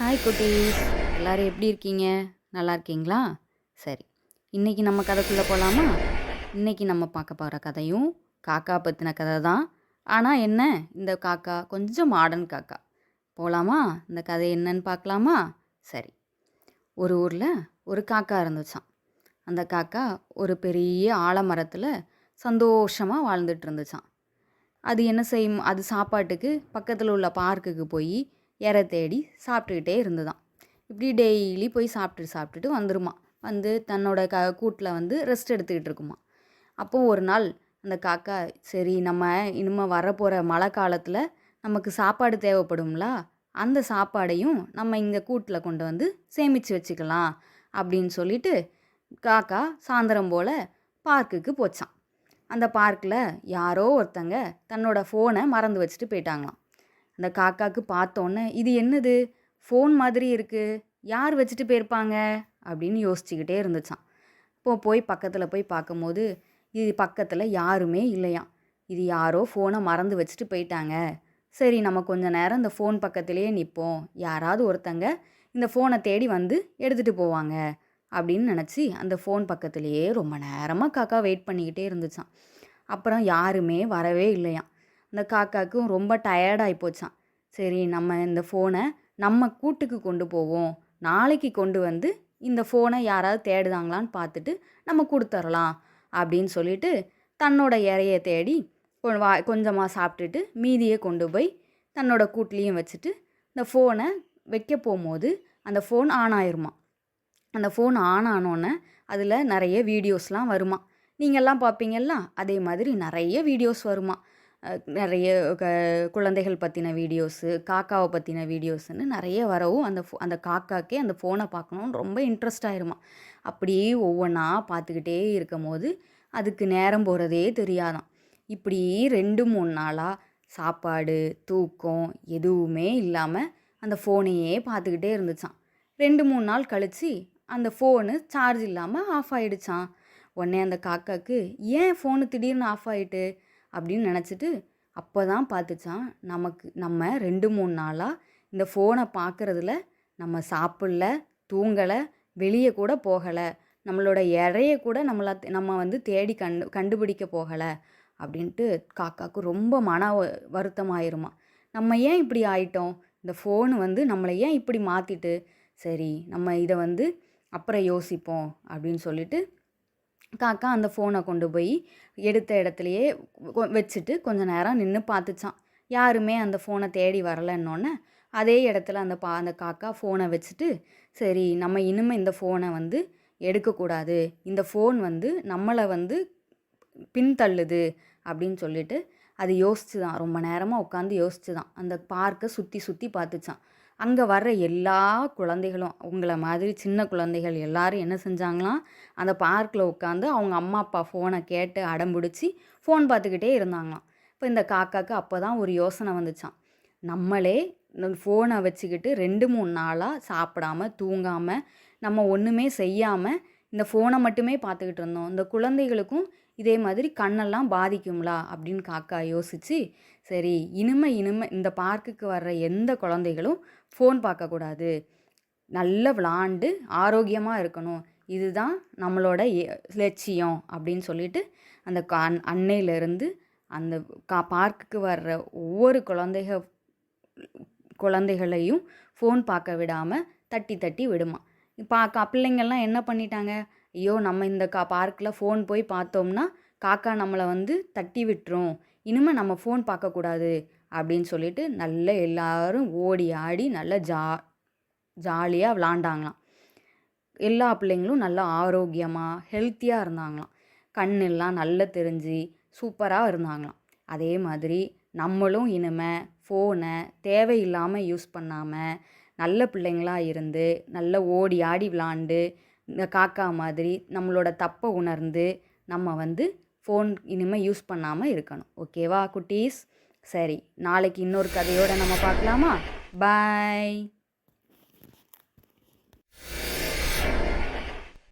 Hi குட்டீஸ். எல்லாரும் எப்படி இருக்கீங்க? நல்லா இருக்கீங்களா? சரி. இன்னைக்கு நம்ம கதைக்குள்ள போலாமா? இன்னைக்கு நம்ம பார்க்க போற கதையும் காக்கா பத்தின கதை தான். ஆனா என்ன, இந்த காக்கா கொஞ்சம் மாடர்ன் காக்கா. போலாமா? இந்த கதை என்னன்னு பார்க்கலாமா? சரி. ஒரு ஊர்ல ஒரு காக்கா இருந்துச்சாம். அந்த காக்கா ஒரு பெரிய ஆலமரத்துல சந்தோஷமா வாழ்ந்துட்டு இருந்துச்சாம். அது என்ன செய்யும்? அது சாப்பாட்டுக்கு பக்கத்துல உள்ள பார்க்குக்கு போய் இரை தேடி சாப்பிட்டுக்கிட்டே இருந்துதான். இப்படி டெய்லி போய் சாப்பிட்டுட்டு வந்துருமா. வந்து தன்னோட கூட்டில் வந்து ரெஸ்ட் எடுத்துக்கிட்டு இருக்குமா. அப்போ ஒரு நாள் அந்த காக்கா, சரி நம்ம இனிமேல் வரப்போகிற மழை காலத்தில் நமக்கு சாப்பாடு தேவைப்படும்ல, அந்த சாப்பாடையும் நம்ம இங்கே கூட்டில் கொண்டு வந்து சேமித்து வச்சுக்கலாம் அப்படின்னு சொல்லிட்டு காக்கா சாயந்தரம் போல் பார்க்குக்கு போச்சான். அந்த பார்க்கில் யாரோ ஒருத்தங்க தன்னோட ஃபோனை மறந்து வச்சுட்டு போயிட்டாங்களாம். அந்த காக்காவுக்கு பார்த்தோன்னே, இது என்னது, ஃபோன் மாதிரி இருக்குது, யார் வச்சுட்டு போயிருப்பாங்க அப்படின்னு யோசிச்சுக்கிட்டே இருந்துச்சான். போய் பக்கத்தில் போய் பார்க்கும்போது இது பக்கத்தில் யாருமே இல்லையாம். இது யாரோ ஃபோனை மறந்து வச்சுட்டு போயிட்டாங்க. சரி, நம்ம கொஞ்ச நேரம் இந்த ஃபோன் பக்கத்துலேயே நிற்போம், யாராவது ஒருத்தங்க இந்த ஃபோனை தேடி வந்து எடுத்துகிட்டு போவாங்க அப்படின்னு நினச்சி அந்த ஃபோன் பக்கத்துலேயே ரொம்ப நேரமாக காக்கா வெயிட் பண்ணிக்கிட்டே இருந்துச்சான். அப்புறம் யாருமே வரவே இல்லையாம். அந்த காக்காவுக்கும் ரொம்ப டயர்டாகி போச்சான். சரி, நம்ம இந்த ஃபோனை நம்ம கூட்டுக்கு கொண்டு போவோம், நாளைக்கு கொண்டு வந்து இந்த ஃபோனை யாராவது தேடுதாங்களான்னு பார்த்துட்டு நம்ம கொடுத்துர்லாம் அப்படின்னு சொல்லிட்டு தன்னோட இறைய தேடி கொஞ்சமாக சாப்பிட்டுட்டு மீதியை கொண்டு போய் தன்னோட கூட்லேயும் வச்சுட்டு இந்த ஃபோனை வைக்க போகும்போது அந்த ஃபோன் ஆன் ஆயிருமா. அந்த ஃபோன் ஆன் ஆனோன்னே அதில் நிறைய வீடியோஸ்லாம் வருமா. நீங்கள்லாம் பார்ப்பீங்கள்ல, அதே மாதிரி நிறைய வீடியோஸ் வருமா. நிறைய குழந்தைகள் பற்றின வீடியோஸு, காக்காவை பற்றின வீடியோஸுன்னு நிறைய வரவும் அந்த காக்காக்கே அந்த ஃபோனை பார்க்கணுன்னு ரொம்ப இன்ட்ரெஸ்ட் ஆயிருமா. அப்படியே ஒவ்வொன்றா பார்த்துக்கிட்டே இருக்கும் போது அதுக்கு நேரம் போகிறதே தெரியாதாம். இப்படி 2-3 நாளாக சாப்பாடு தூக்கம் எதுவுமே இல்லாமல் அந்த ஃபோனையே பார்த்துக்கிட்டே இருந்துச்சான். 2-3 நாள் கழித்து அந்த ஃபோனு சார்ஜ் இல்லாமல் ஆஃப் ஆகிடுச்சான். உடனே அந்த காக்காவுக்கு, ஏன் ஃபோனு திடீர்னு ஆஃப் ஆகிட்டு அப்படின்னு நினச்சிட்டு அப்போ தான் பார்த்துச்சான், நம்ம 2-3 நாளாக இந்த ஃபோனை பார்க்குறதுல நம்ம சாப்பிடல, தூங்கலை, வெளியே கூட போகலை, நம்மளோட இறைய கூட நம்ம வந்து தேடி கண்டுபிடிக்க போகலை அப்படின்ட்டு காக்காவுக்கு ரொம்ப மன வருத்தமாயிருமா. நம்ம ஏன் இப்படி ஆயிட்டோம், இந்த ஃபோனு வந்து நம்மளை ஏன் இப்படி மாற்றிட்டு, சரி நம்ம இதை வந்து அப்புறம் யோசிப்போம் அப்படின்னு சொல்லிட்டு காக்கா அந்த ஃபோனை கொண்டு போய் எடுத்த இடத்துலையே வச்சுட்டு கொஞ்ச நேரம் நின்று பார்த்துச்சான். யாருமே அந்த ஃபோனை தேடி வரலன்னொன்னே அதே இடத்துல அந்த காக்கா ஃபோனை வச்சுட்டு, சரி நம்ம இனிமேல் இந்த ஃபோனை வந்து எடுக்கக்கூடாது, இந்த ஃபோன் வந்து நம்மளை வந்து பின்தள்ளுது அப்படின்னு சொல்லிட்டு அது யோசிச்சு தான், ரொம்ப நேரமாக உட்காந்து யோசிச்சு தான் அந்த பார்க்கை சுற்றி சுற்றி பார்த்துச்சான். அங்கே வர்ற எல்லா குழந்தைகளும் உங்களை மாதிரி சின்ன குழந்தைகள் எல்லாரும் என்ன செஞ்சாங்களாம், அந்த பார்க்கில் உட்காந்து அவங்க அம்மா அப்பா ஃபோனை கேட்டு அடம்பிடிச்சி ஃபோன் பார்த்துக்கிட்டே இருந்தாங்களாம். இப்போ இந்த காக்காவுக்கு அப்போ தான் ஒரு யோசனை வந்துச்சான். நம்மளே இந்த ஃபோனை வச்சுக்கிட்டு 2-3 நாளாக சாப்பிடாமல் தூங்காமல் நம்ம ஒன்றுமே செய்யாமல் இந்த ஃபோனை மட்டுமே பார்த்துக்கிட்டு இருந்தோம், இந்த குழந்தைகளுக்கும் இதே மாதிரி கண்ணெல்லாம் பாதிக்கும்லா அப்படின்னு காக்கா யோசித்து, சரி இனிமே இந்த பார்க்குக்கு வர்ற எந்த குழந்தைகளும் ஃபோன் பார்க்கக்கூடாது, நல்லா விளாண்டு ஆரோக்கியமாக இருக்கணும், இதுதான் நம்மளோட லட்சியம் அப்படின்னு சொல்லிட்டு அந்த அன்னையிலேருந்து அந்த பார்க்குக்கு வர்ற ஒவ்வொரு குழந்தைகளையும் ஃபோன் பார்க்க விடாமல் தட்டி தட்டி விடுமா. பிள்ளைங்கள்லாம் என்ன பண்ணிட்டாங்க, ஐயோ நம்ம இந்த பார்க்கில் ஃபோன் போய் பார்த்தோம்னா காக்கா நம்மளை வந்து தட்டி விட்டுரும், இனிமேல் நம்ம ஃபோன் பார்க்கக்கூடாது அப்படின்னு சொல்லிட்டு நல்ல எல்லாரும் ஓடி ஆடி நல்லா ஜாலியாக விளாண்டாங்களாம். எல்லா பிள்ளைங்களும் நல்லா ஆரோக்கியமாக ஹெல்த்தியாக இருந்தாங்களாம். கண்ணெல்லாம் நல்லா தெரிஞ்சு சூப்பராக இருந்தாங்களாம். அதே மாதிரி நம்மளும் இனிமேல் ஃபோனை தேவையில்லாமல் யூஸ் பண்ணாமல் நல்ல பிள்ளைங்களாக இருந்து நல்லா ஓடி ஆடி விளாண்டு இந்த காக்கா மாதிரி நம்மளோட தப்பை உணர்ந்து நம்ம வந்து ஃபோன் இனிமேல் யூஸ் பண்ணாமல் இருக்கணும். ஓகேவா குட்டீஸ்? சரி, நாளைக்கு இன்னொரு கதையோடு நம்ம பார்க்கலாமா? பாய்.